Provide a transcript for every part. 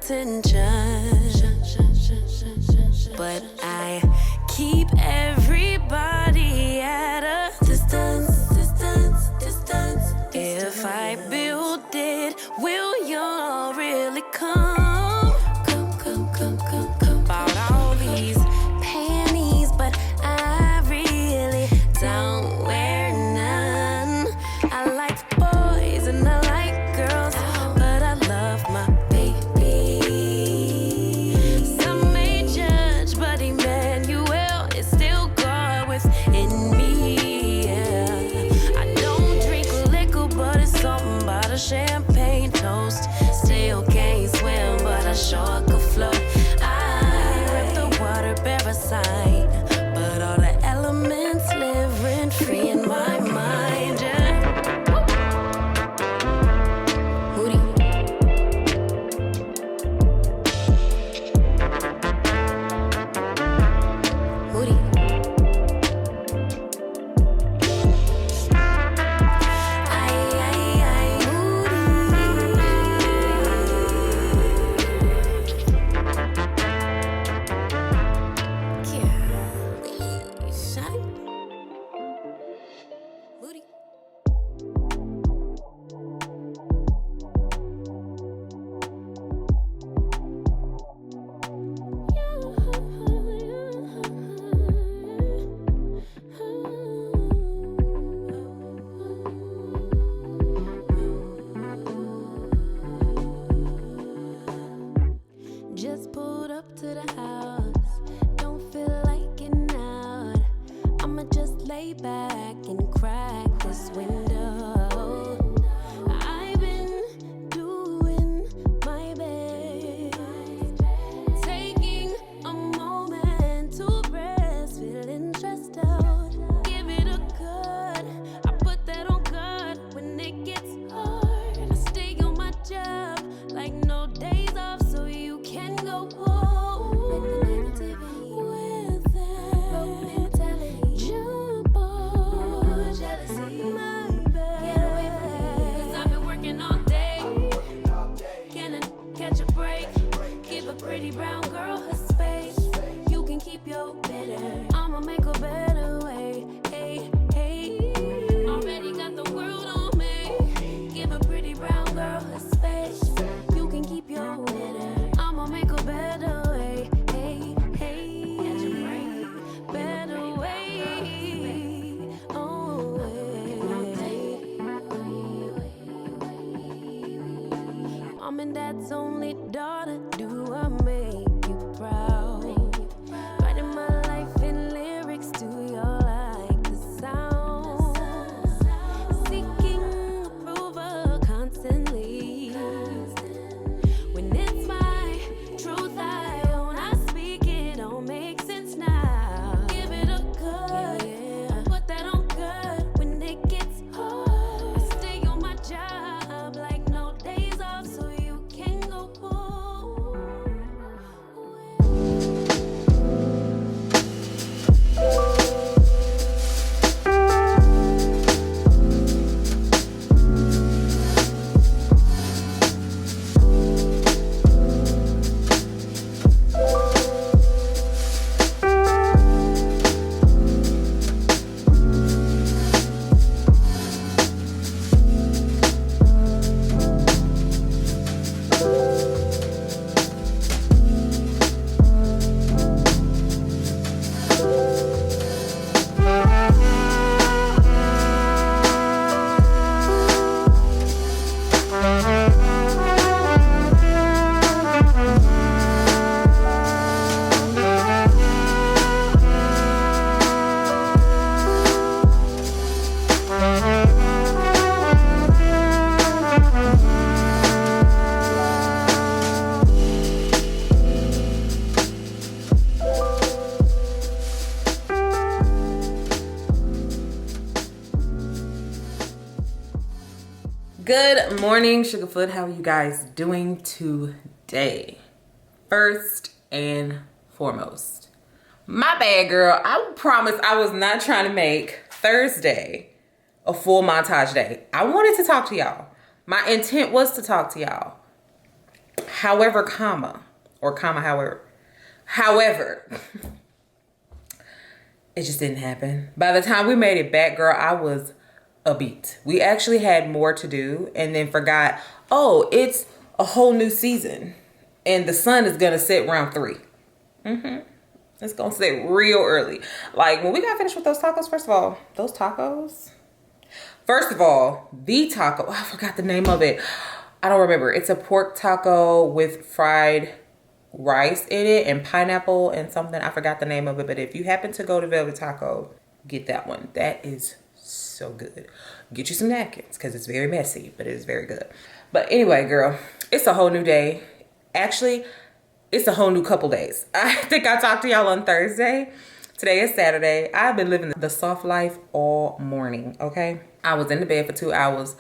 attention, but I keep everybody at a distance. If I build it, will y'all really come? Bought all these panties, but I really don't wear none. I like boys and I like girls, but I love my baby. Some may judge, but Emmanuel is still God within me. I don't drink liquor, but it's something about a champagne toast. Still can't swim, but I sure could float. I rip the water parasite, but all the elements live rent free in my mind. Yeah. Moody. Moody. Just pulled up to the house, don't feel like getting out. I'ma just lay back and crack this window. I've been doing my best, taking a moment to rest, feeling stressed out. Give it a good, I put that on God when it gets hard. I stay on my job like no days off, so you can go home with that broke mentality. Jump on jealousy, my bad. Get away from me, 'cause I've been working all day. Can I catch a break? Give a pretty brown girl her space. You can keep your bitter, I'ma make a better way. Hey, hey, already got the world on me. Give a pretty brown girl her space. You can keep your bitter, I'ma make a better way. Hey, hey, catch a break, better way. Oh, Mom and Dad's only daughter, do I make you proud? Writing my life in lyrics, do you like the sound? Seeking approval constantly. When it's my truth I own, I speak it, don't make sense now. Give it a good, put that on good when it gets hard. I stay on my job like no days off, so you can go home. Good morning, Sugarfoot. How are you guys doing today? First and foremost, my bad, girl. I promise I was not trying to make Thursday a full montage day. I wanted to talk to y'all. My intent was to talk to y'all. However, comma, or comma, however, it just didn't happen. By the time we made it back, girl, I was a beat. We actually had more to do and then forgot, oh, it's a whole new season and the sun is gonna set around 3. It's gonna set real early. Like when we got finished with those tacos, first of all, the taco, oh, I forgot the name of it. I don't remember. It's a pork taco with fried rice in it and pineapple and something. I forgot the name of it, but if you happen to go to Velvet Taco, get that one. That is so good. Get you some napkins because it's very messy, but it is very good. But anyway, girl, it's a whole new day. Actually, it's a whole new couple days. I think I talked to y'all on Thursday. Today is Saturday. I've been living the soft life all morning, okay? I was in the bed for 2 hours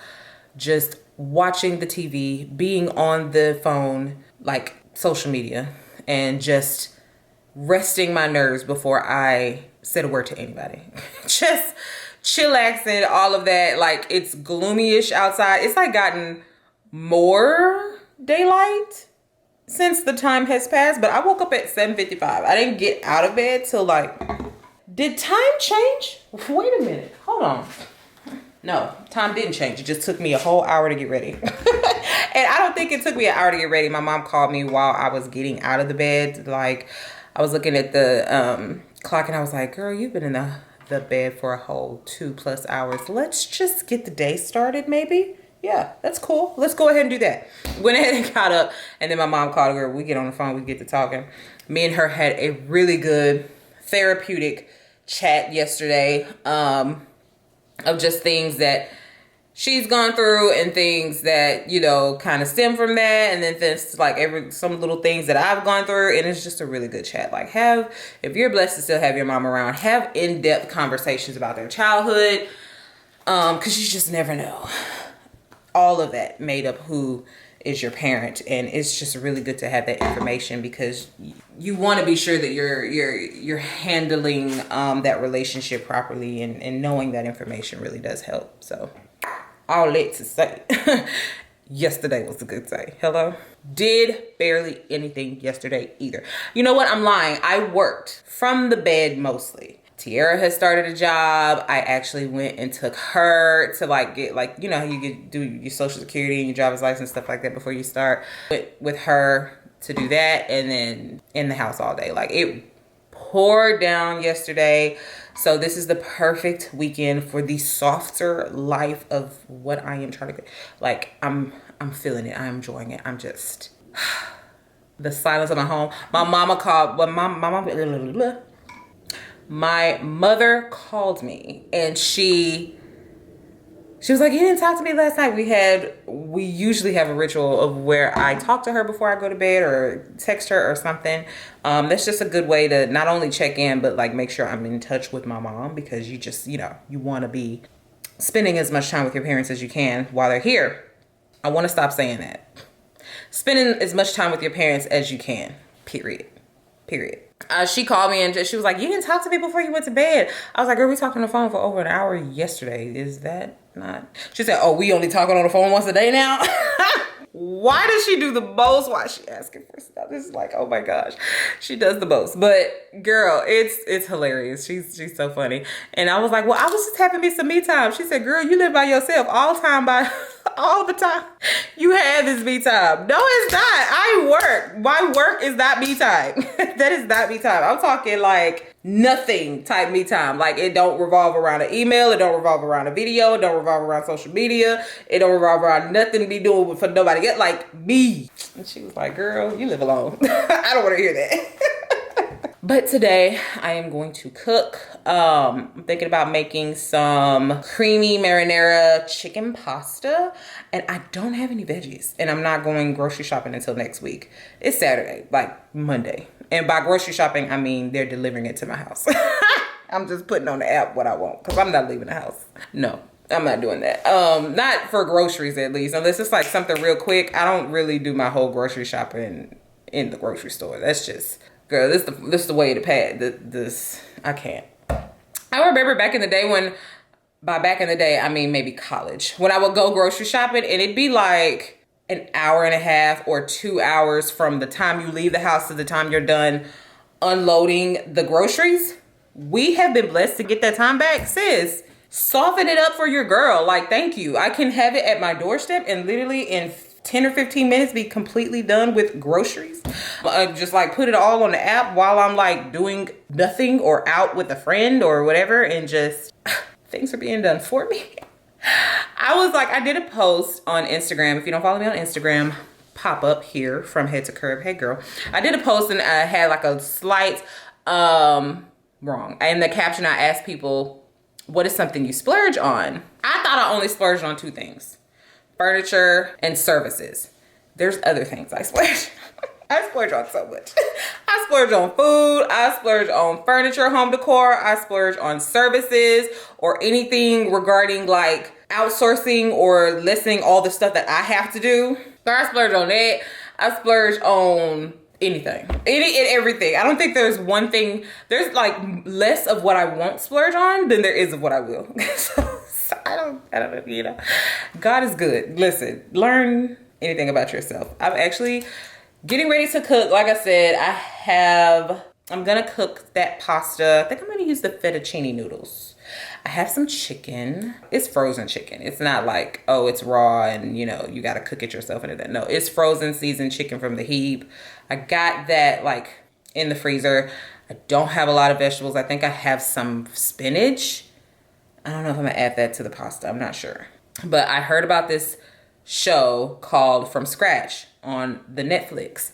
just watching the TV, being on the phone, like social media, and just resting my nerves before I said a word to anybody. Just chillaxing, all of that. Like it's gloomy-ish outside. It's like gotten more daylight since the time has passed, but I woke up at 7:55. I didn't get out of bed till like, did time change? Wait a minute, hold on. No, time didn't change. It just took me a whole hour to get ready. And I don't think it took me an hour to get ready. My mom called me while I was getting out of the bed. Like I was looking at the clock and I was like, girl, you've been in the bed for a whole 2+ hours. Let's just get the day started maybe. Yeah, that's cool. Let's go ahead and do that. Went ahead and got up and then my mom called her. We get on the phone, we get to talking. Me and her had a really good therapeutic chat yesterday. Of just things that she's gone through and things that, you know, kind of stem from that. And then there's like some little things that I've gone through. And it's just a really good chat. Like if you're blessed to still have your mom around, have in-depth conversations about their childhood. Cause you just never know. All of that made up who is your parent, and it's just really good to have that information because you want to be sure that you're handling that relationship properly, and knowing that information really does help. So all that to say, yesterday was a good day. Hello. Did barely anything yesterday either. You know what? I'm lying. I worked from the bed mostly. Tiara has started a job. I actually went and took her to like get like, you know how you do your social security and your driver's license, stuff like that before you start. Went with her to do that and then in the house all day. Like it poured down yesterday. So this is the perfect weekend for the softer life of what I am trying to get. Like I'm feeling it. I'm enjoying it. I'm just the silence of my home. My mama called, well, my mother called me and she was like, you didn't talk to me last night. We usually have a ritual of where I talk to her before I go to bed or text her or something. That's just a good way to not only check in, but like make sure I'm in touch with my mom because you just, you know, you want to be spending as much time with your parents as you can while they're here. I want to stop saying that. Spending as much time with your parents as you can, period. She called me and she was like, you didn't talk to me before you went to bed. I was like, girl, we talked on the phone for over an hour yesterday. Is that not? She said, oh, we only talking on the phone once a day now? Why does she do the most? Why is she asking for stuff? This is like, oh my gosh, she does the most. But girl, it's hilarious. She's so funny. And I was like, well, I was just having me some me time. She said, girl, you live by yourself all the time. You have this me time. No, it's not. I work. My work is not me time. That is not me time. I'm talking like nothing type me time. Like it don't revolve around an email. It don't revolve around a video. It don't revolve around social media. It don't revolve around nothing to be doing for nobody else. Like me. And she was like, girl, you live alone. I don't want to hear that. But today I am going to cook. I'm thinking about making some creamy marinara chicken pasta, and I don't have any veggies, and I'm not going grocery shopping until next week. It's Saturday, like Monday. And by grocery shopping, I mean they're delivering it to my house. I'm just putting on the app what I want because I'm not leaving the house. No, I'm not doing that. Not for groceries at least, unless it's like something real quick. I don't really do my whole grocery shopping in the grocery store. That's just, girl, this is the way to pay. This I can't. I remember back in the day when, by back in the day, I mean maybe college, when I would go grocery shopping and it'd be like an hour and a half or 2 hours from the time you leave the house to the time you're done unloading the groceries. We have been blessed to get that time back. Sis, soften it up for your girl. Like, thank you. I can have it at my doorstep and literally in 10 or 15 minutes be completely done with groceries. Just like put it all on the app while I'm like doing nothing or out with a friend or whatever, and just things are being done for me. I did a post on Instagram. If you don't follow me on Instagram, pop up here from head to curve. Hey girl. I did a post and I had like a slight wrong. In the caption I asked people, what is something you splurge on? I thought I only splurged on 2 things: furniture and services. There's other things I splurge. I splurge on so much. I splurge on food. I splurge on furniture, home decor. I splurge on services or anything regarding like outsourcing or listing all the stuff that I have to do. So I splurge on that. I splurge on anything, any and everything. I don't think there's one thing. There's like less of what I won't splurge on than there is of what I will. So I don't know, you know. God is good. Listen, learn anything about yourself. I'm actually getting ready to cook. Like I said, I'm gonna cook that pasta. I think I'm gonna use the fettuccine noodles. I have some chicken. It's frozen chicken. It's not like, oh, it's raw and you know, you gotta cook it yourself and that. No, it's frozen seasoned chicken from the heap. I got that like in the freezer. I don't have a lot of vegetables. I think I have some spinach. I don't know if I'm gonna add that to the pasta. I'm not sure. But I heard about this show called From Scratch on the Netflix.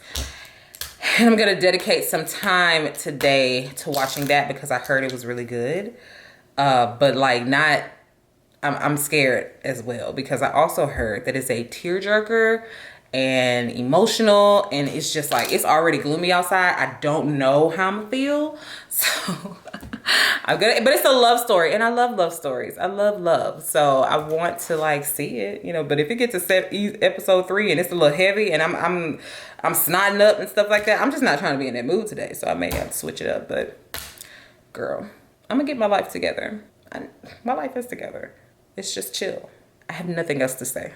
And I'm gonna dedicate some time today to watching that because I heard it was really good. But like I'm scared as well because I also heard that it's a tearjerker and emotional, and it's just like, it's already gloomy outside. I don't know how I'm gonna feel. So I'm gonna, but it's a love story and I love love stories. I love love. So I want to like see it, you know, but if it gets to episode 3 and it's a little heavy and I'm snotting up and stuff like that, I'm just not trying to be in that mood today. So I may have to switch it up, but girl, I'm gonna get my life together. My life is together. It's just chill. I have nothing else to say.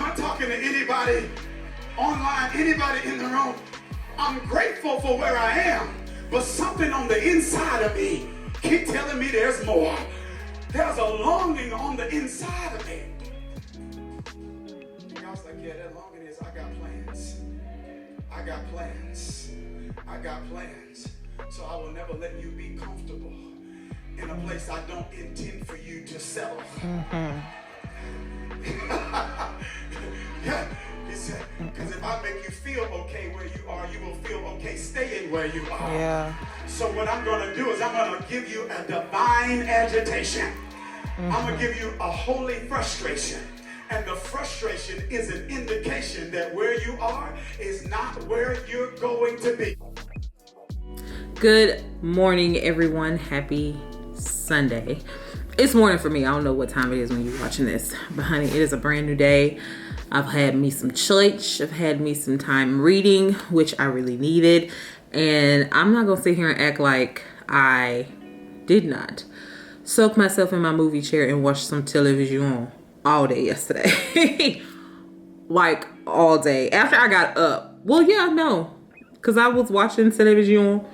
I'm talking to anybody online, anybody in the room. I'm grateful for where I am, but something on the inside of me keep telling me there's more. There's a longing on the inside of me. God's like, yeah, that longing is, I got plans. I got plans. I got plans. So I will never let you be comfortable in a place I don't intend for you to settle. Yeah, he said, because if I make you feel okay where you are, you will feel okay staying where you are. Yeah. So what I'm going to do is I'm going to give you a divine agitation. I'm going to give you a holy frustration. And the frustration is an indication that where you are is not where you're going to be. Good morning, everyone. Happy Sunday. It's morning for me. I don't know what time it is when you're watching this, but honey, it is a brand new day. I've had me some church. I've had me some time reading, which I really needed. And I'm not going to sit here and act like I did not soak myself in my movie chair and watch some television all day yesterday. Like all day. After I got up. Well, yeah, no. Because I was watching television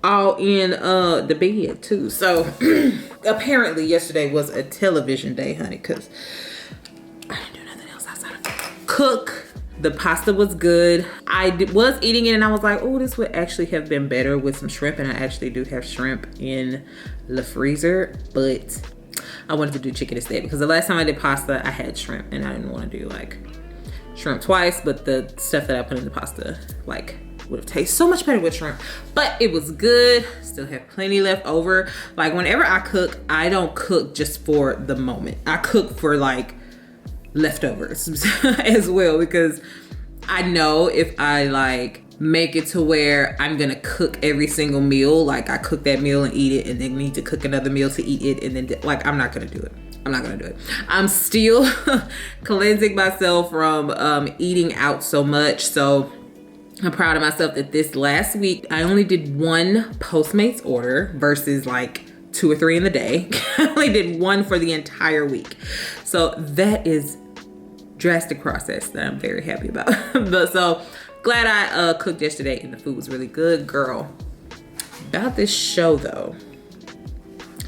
all in the bed too. So apparently yesterday was a television day, honey, because I didn't do nothing else outside of cook. The pasta was good. I was eating it and I was like, oh, this would actually have been better with some shrimp. And I actually do have shrimp in the freezer, but I wanted to do chicken instead because the last time I did pasta, I had shrimp and I didn't want to do like shrimp twice, but the stuff that I put in the pasta like would have tasted so much better with shrimp. But it was good. Still have plenty left over. Like whenever I cook, I don't cook just for the moment. I cook for like leftovers as well, because I know if I like make it to where I'm gonna cook every single meal, like I cook that meal and eat it and then need to cook another meal to eat it, and then like I'm not gonna do it. I'm still cleansing myself from eating out so much. So I'm proud of myself that this last week I only did one Postmates order versus like 2 or 3 in the day. I only did one for the entire week. So that is drastic process that I'm very happy about. But so glad I cooked yesterday and the food was really good, girl. About this show though,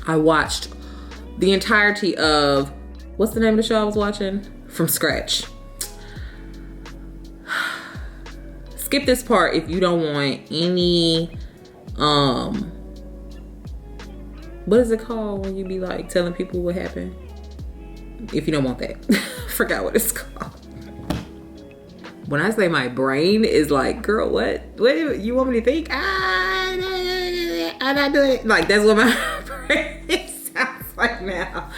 I watched the entirety of, what's the name of the show I was watching? From scratch. Skip this part if you don't want any, what is it called when you be like telling people what happened? If you don't want that. Forgot what it's called. When I say my brain is like, girl, what you want me to think? I'm not doing it. Like that's what my brain sounds like now.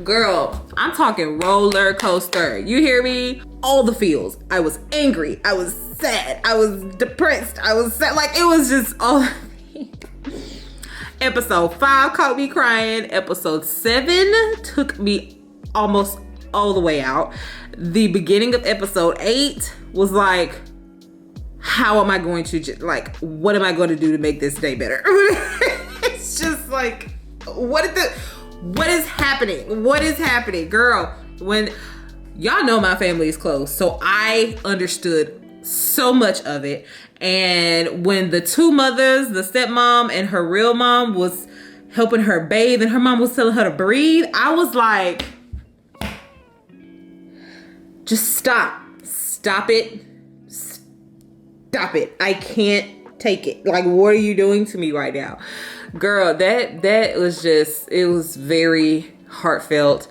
Girl, I'm talking roller coaster. You hear me? All the feels. I was angry. I was sad. I was depressed. I was sad. Like it was just all. Episode 5 caught me crying. Episode 7 took me almost all the way out. The beginning of episode 8 was like, how am I going to like, what am I going to do to make this day better? It's just like, what is happening? What is happening? Girl, when y'all know my family is close, so I understood so much of it. And when the two mothers, the stepmom and her real mom, was helping her bathe and her mom was telling her to breathe, I was like, just stop it. I can't take it. Like, what are you doing to me right now? Girl, that was just, it was very heartfelt,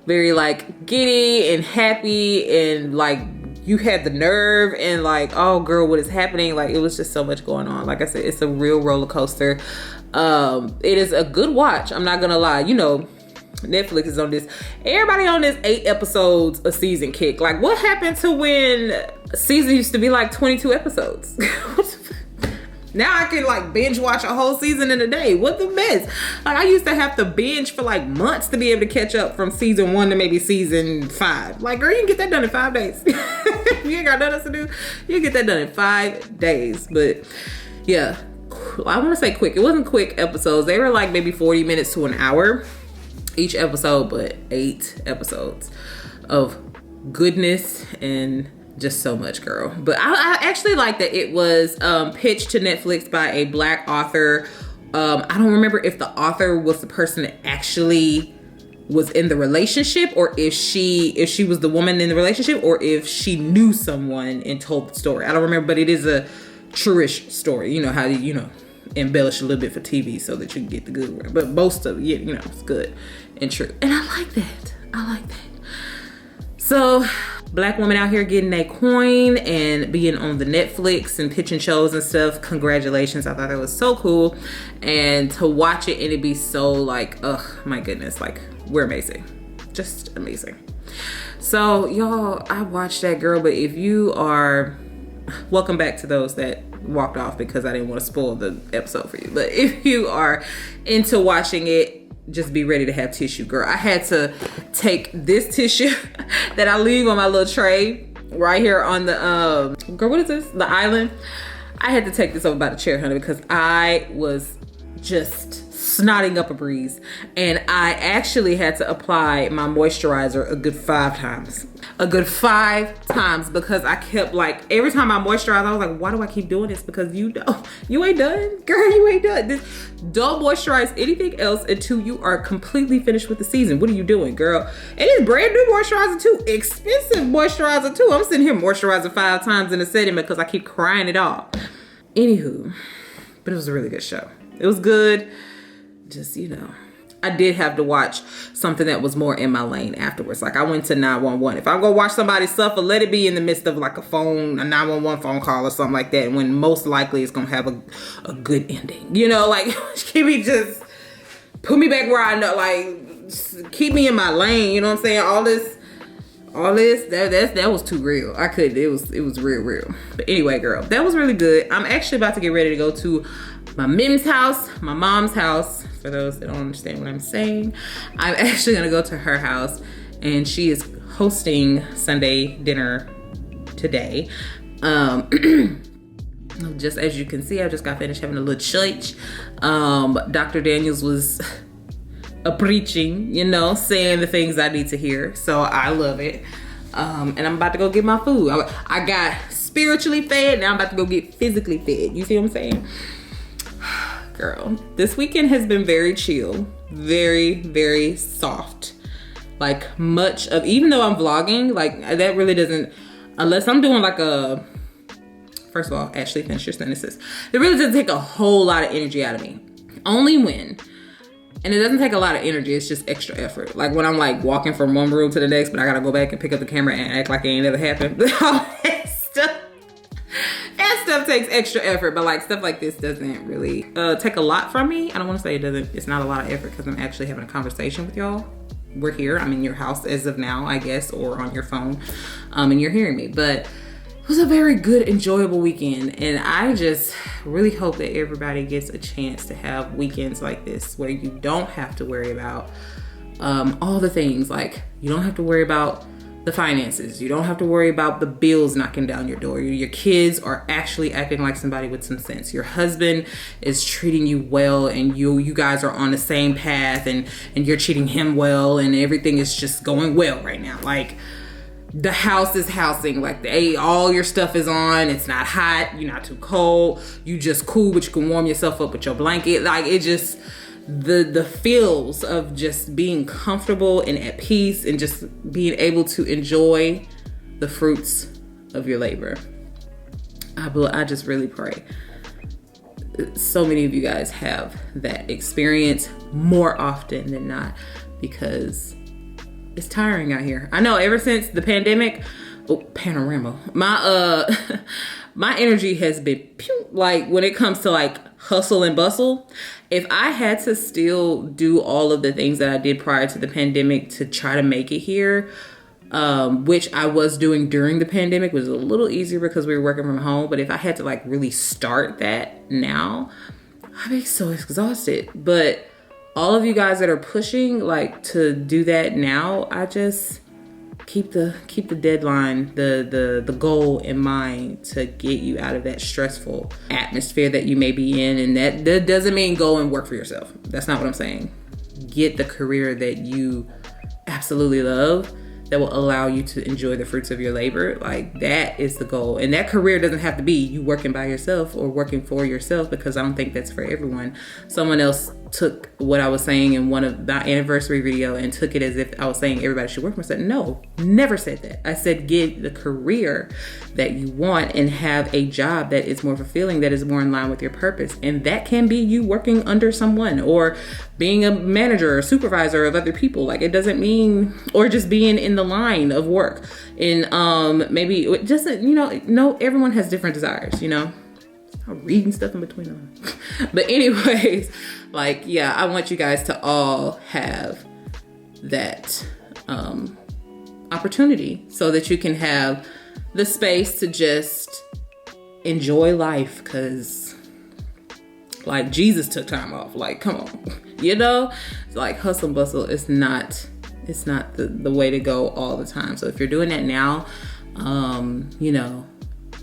very like giddy and happy, and like you had the nerve and like, oh girl, what is happening? Like it was just so much going on. Like I said, it's a real roller coaster. It is a good watch. I'm not gonna lie. You know, Netflix is on this. Everybody on this 8 episodes a season kick. Like what happened to when season used to be like 22 episodes? Now I can like binge watch a whole season in a day. What the mess? Like I used to have to binge for like months to be able to catch up from season 1 to maybe season 5. Like girl, you can get that done in 5 days. You ain't got nothing else to do. You can get that done in 5 days. But yeah, I want to say quick. It wasn't quick episodes. They were like maybe 40 minutes to an hour each episode, but 8 episodes of goodness and just so much, girl. But I actually like that it was pitched to Netflix by a Black author. I don't remember if the author was the person that actually was in the relationship, or if she was the woman in the relationship, or if she knew someone and told the story. I don't remember, but it is a true-ish story. You know how embellish a little bit for TV so that you can get the good word. But most of it, it's good and true. And I like that. So, Black woman out here getting a coin and being on the Netflix and pitching shows and stuff. Congratulations. I thought that was so cool. And to watch it and it be so like, oh my goodness, like we're amazing. Just amazing. So y'all, I watched that, girl. But if you are, welcome back to those that walked off because I didn't want to spoil the episode for you. But if you are into watching it, just be ready to have tissue, girl. I had to take this tissue that I leave on my little tray right here on the, girl, what is this? The island. I had to take this over by the chair, honey, because I was just snotting up a breeze. And I actually had to apply my moisturizer a good 5 times. Because I kept like, every time I moisturize, I was like, why do I keep doing this? Because you ain't done. Girl, you ain't done. Don't moisturize anything else until you are completely finished with the season. What are you doing, girl? And it's brand new moisturizer too. Expensive moisturizer too. I'm sitting here moisturizing 5 times in a setting because I keep crying it off. Anywho, but it was a really good show. It was good. Just, I did have to watch something that was more in my lane afterwards. Like I went to 911. If I'm gonna watch somebody suffer, let it be in the midst of like a 911 phone call or something like that. When most likely it's gonna have a good ending. Like keep me, just put me back where I know, like keep me in my lane. You know what I'm saying? All this, that was too real. It was real. But anyway, girl, that was really good. I'm actually about to get ready to go to my Mim's house, my mom's house. For those that don't understand what I'm saying, I'm actually gonna go to her house, and she is hosting Sunday dinner today. Just as you can see, I just got finished having a little church. Dr. Daniels was preaching, saying the things I need to hear. So I love it. And I'm about to go get my food. I got spiritually fed, now I'm about to go get physically fed. You see what I'm saying? Girl, this weekend has been very chill, very, very soft. Like even though I'm vlogging, like that really doesn't, unless I'm doing like first of all, Ashley, finish your sentences. It really doesn't take a whole lot of energy out of me. Only when, and it doesn't take a lot of energy, it's just extra effort. Like when I'm like walking from one room to the next, but I gotta go back and pick up the camera and act like it ain't never happened. That stuff takes extra effort, but like stuff like this doesn't really take a lot from me. I don't want to say it's not a lot of effort because I'm actually having a conversation with y'all. We're here, I'm in your house as of now, I guess, or on your phone, and you're hearing me. But it was a very good, enjoyable weekend, and I just really hope that everybody gets a chance to have weekends like this where you don't have to worry about all the things. Like you don't have to worry about the finances. You don't have to worry about the bills knocking down your door. Your kids are actually acting like somebody with some sense. Your husband is treating you well, and you guys are on the same path, and you're treating him well, and everything is just going well right now. Like the house is housing, like all your stuff is on. It's not hot. You're not too cold. You just cool, but you can warm yourself up with your blanket. Like it just, the feels of just being comfortable and at peace and just being able to enjoy the fruits of your labor. I just really pray so many of you guys have that experience more often than not, because it's tiring out here. I know ever since the pandemic, panorama, my energy has been like when it comes to like hustle and bustle. If I had to still do all of the things that I did prior to the pandemic to try to make it here, which I was doing during the pandemic, was a little easier because we were working from home. But if I had to like really start that now, I'd be so exhausted. But all of you guys that are pushing like to do that now, I just keep the deadline, the goal in mind to get you out of that stressful atmosphere that you may be in. And that doesn't mean go and work for yourself. That's not what I'm saying. Get the career that you absolutely love that will allow you to enjoy the fruits of your labor. Like, that is the goal. And that career doesn't have to be you working by yourself or working for yourself, because I don't think that's for everyone. Someone else took what I was saying in one of my anniversary video and took it as if I was saying everybody should work for themselves. No, never said that. I said get the career that you want and have a job that is more fulfilling, that is more in line with your purpose. And that can be you working under someone or being a manager or supervisor of other people. Like, it doesn't mean, or just being in the line of work. And maybe just, no, everyone has different desires, I'm reading stuff in between them. But anyways, like, yeah, I want you guys to all have that opportunity so that you can have the space to just enjoy life. Because, like, Jesus took time off. Like, come on, it's like hustle and bustle. It's not the way to go all the time. So if you're doing that now,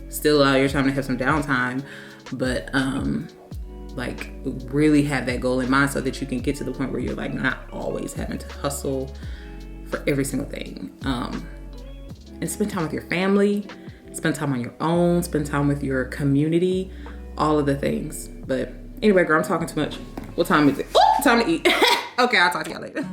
still allow your time to have some downtime, but like, really have that goal in mind so that you can get to the point where you're like not always having to hustle for every single thing. And spend time with your family, spend time on your own, spend time with your community, all of the things. But anyway, girl, I'm talking too much. What time is it? Ooh, time to eat. Okay, I'll talk to y'all later.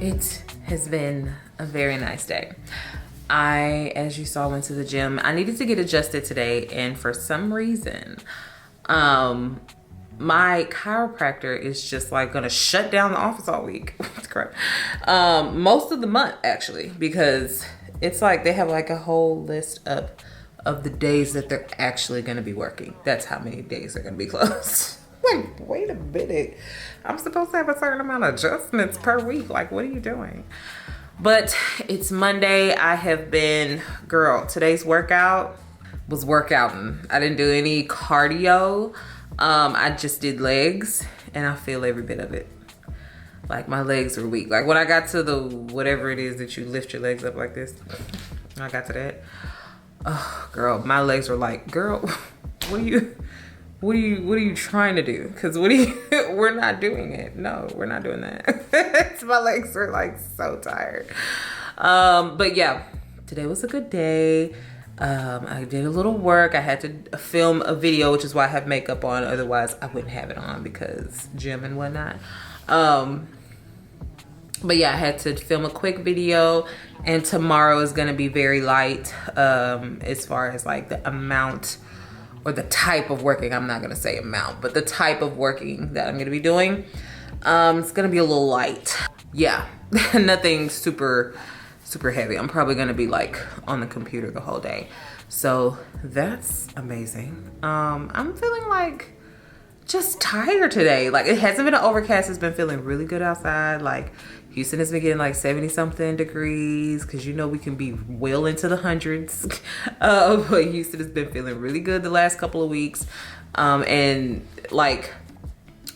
It has been a very nice day. I, as you saw, went to the gym. I needed to get adjusted today, and for some reason, my chiropractor is just like gonna shut down the office all week. That's correct. Most of the month, actually, because it's like they have like a whole list of the days that they're actually gonna be working. That's how many days they're gonna be closed. Like, wait a minute. I'm supposed to have a certain amount of adjustments per week. Like, what are you doing? But it's Monday. I have been, girl, today's workout was workouting. I didn't do any cardio. I just did legs and I feel every bit of it. Like my legs were weak. Like when I got to the whatever it is that you lift your legs up like this, when I got to that, oh girl, my legs were like, girl, what are you trying to do? Because we're not doing it. No, we're not doing that. My legs are like so tired. But yeah, today was a good day. I did a little work. I had to film a video, which is why I have makeup on. Otherwise, I wouldn't have it on because gym and whatnot. But yeah, I had to film a quick video, and tomorrow is gonna be very light as far as like the amount or the type of working. I'm not gonna say amount, but the type of working that I'm gonna be doing. It's gonna be a little light. Yeah, nothing super heavy. I'm probably gonna be like on the computer the whole day. So that's amazing. I'm feeling like just tired today. Like it hasn't been an overcast. It's been feeling really good outside. Like Houston has been getting like 70 something degrees because you know we can be well into the hundreds. But Houston has been feeling really good the last couple of weeks. And like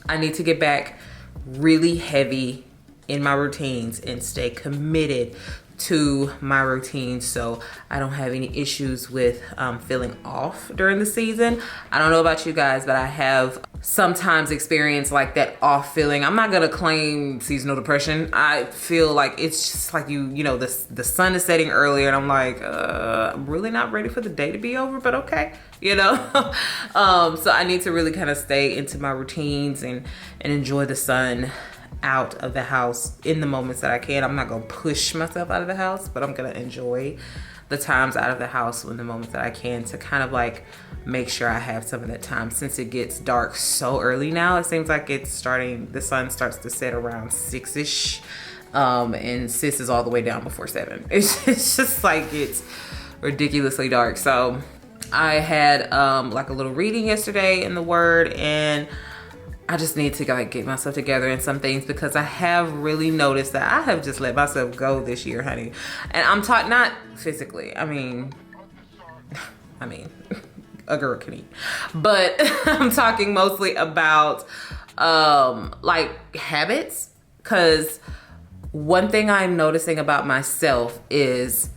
I need to get back really heavy in my routines and stay committed to my routine so I don't have any issues with feeling off during the season. I don't know about you guys, but I have sometimes experienced like that off feeling. I'm not gonna claim seasonal depression. I feel like it's just like you know, the sun is setting earlier and I'm like, I'm really not ready for the day to be over, but okay, you know. So I need to really kind of stay into my routines and enjoy the sun out of the house in the moments that I can. I'm not gonna push myself out of the house, but I'm gonna enjoy the times out of the house in the moments that I can to kind of like make sure I have some of that time. Since it gets dark so early now, it seems like it's starting, the sun starts to set around 6-ish, and sis is all the way down before 7. It's just like it's ridiculously dark. So I had like a little reading yesterday in the Word, and I just need to like get myself together in some things because I have really noticed that I have just let myself go this year, honey. And I'm talking not physically. I mean, a girl can eat, but I'm talking mostly about like habits. Cause one thing I'm noticing about myself is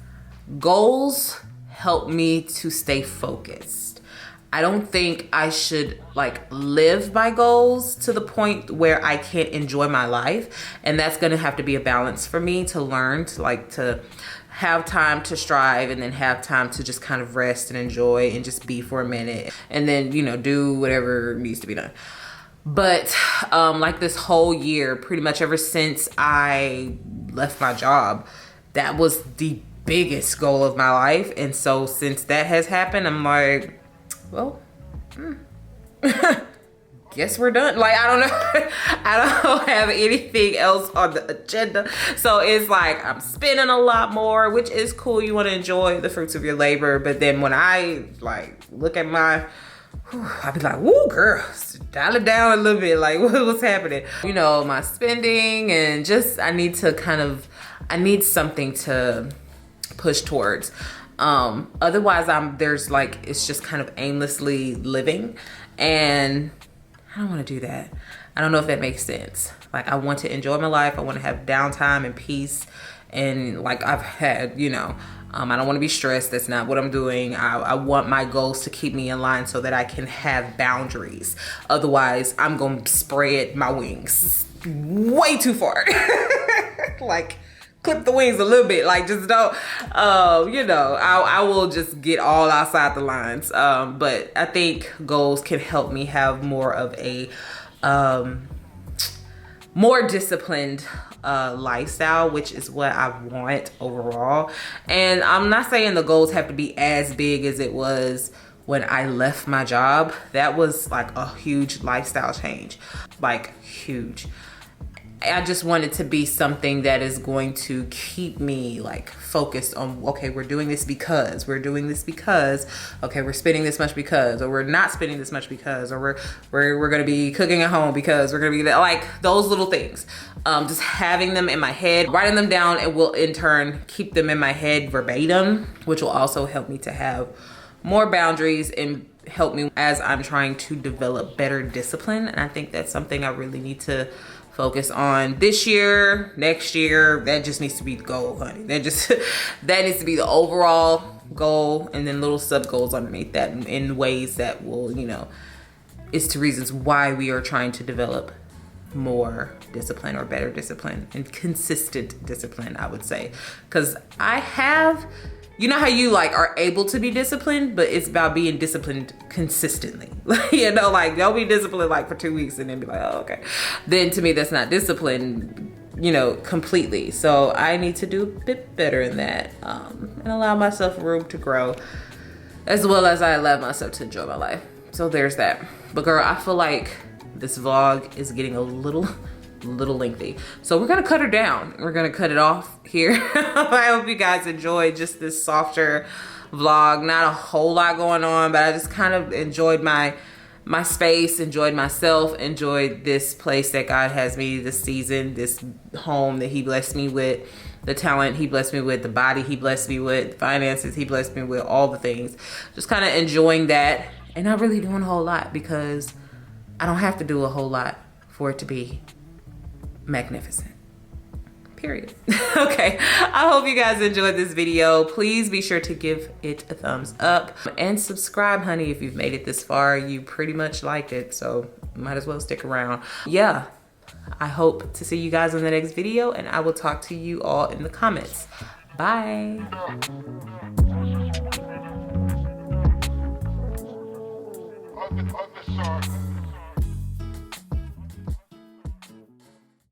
goals help me to stay focused. I don't think I should like live by goals to the point where I can't enjoy my life. And that's gonna have to be a balance for me to learn to like to have time to strive and then have time to just kind of rest and enjoy and just be for a minute and then, you know, do whatever needs to be done. But like this whole year, pretty much ever since I left my job, that was the biggest goal of my life. And so since that has happened, I'm like, well, guess we're done. Like, I don't know. I don't have anything else on the agenda. So it's like I'm spending a lot more, which is cool. You want to enjoy the fruits of your labor. But then when I like look at my, I'll be like, woo, girl, dial it down a little bit. Like, what's happening? You know, my spending and just, I need something to push towards. Otherwise there's like, it's just kind of aimlessly living, and I don't want to do that. I don't know if that makes sense. Like, I want to enjoy my life. I want to have downtime and peace. And like I've had, you know, I don't want to be stressed. That's not what I'm doing. I want my goals to keep me in line so that I can have boundaries. Otherwise, I'm going to spread my wings way too far. Like, clip the wings a little bit, like just don't, you know, I will just get all outside the lines. But I think goals can help me have more of a more disciplined lifestyle, which is what I want overall. And I'm not saying the goals have to be as big as it was when I left my job. That was like a huge lifestyle change, like huge. I just want it to be something that is going to keep me like focused on, okay, we're doing this because, okay, we're spending this much because, or we're not spending this much because, or we're going to be cooking at home because we're going to be like those little things. Just having them in my head, writing them down, and will in turn keep them in my head verbatim, which will also help me to have more boundaries and help me as I'm trying to develop better discipline. And I think that's something I really need to focus on this year, next year. That just needs to be the goal, honey. That needs to be the overall goal, and then little sub goals underneath that in ways that will, you know, is to reasons why we are trying to develop more discipline or better discipline and consistent discipline, I would say. Because I have, you know how you like are able to be disciplined, but it's about being disciplined consistently. You know, like don't be disciplined like for 2 weeks and then be like, oh, okay. Then to me, that's not discipline, you know, completely. So I need to do a bit better in that, and allow myself room to grow, as well as I allow myself to enjoy my life. So there's that. But girl, I feel like this vlog is getting a little lengthy. So we're gonna cut her down. We're gonna cut it off here. I hope you guys enjoyed just this softer vlog. Not a whole lot going on, but I just kind of enjoyed my space, enjoyed myself, enjoyed this place that God has me this season, this home that he blessed me with, the talent he blessed me with, the body he blessed me with, the finances he blessed me with, all the things. Just kind of enjoying that and not really doing a whole lot, because I don't have to do a whole lot for it to be magnificent. Period. Okay, I hope you guys enjoyed this video. Please be sure to give it a thumbs up and subscribe, honey. If you've made it this far, you pretty much liked it, so might as well stick around. Yeah, I hope to see you guys in the next video, and I will talk to you all in the comments. Bye.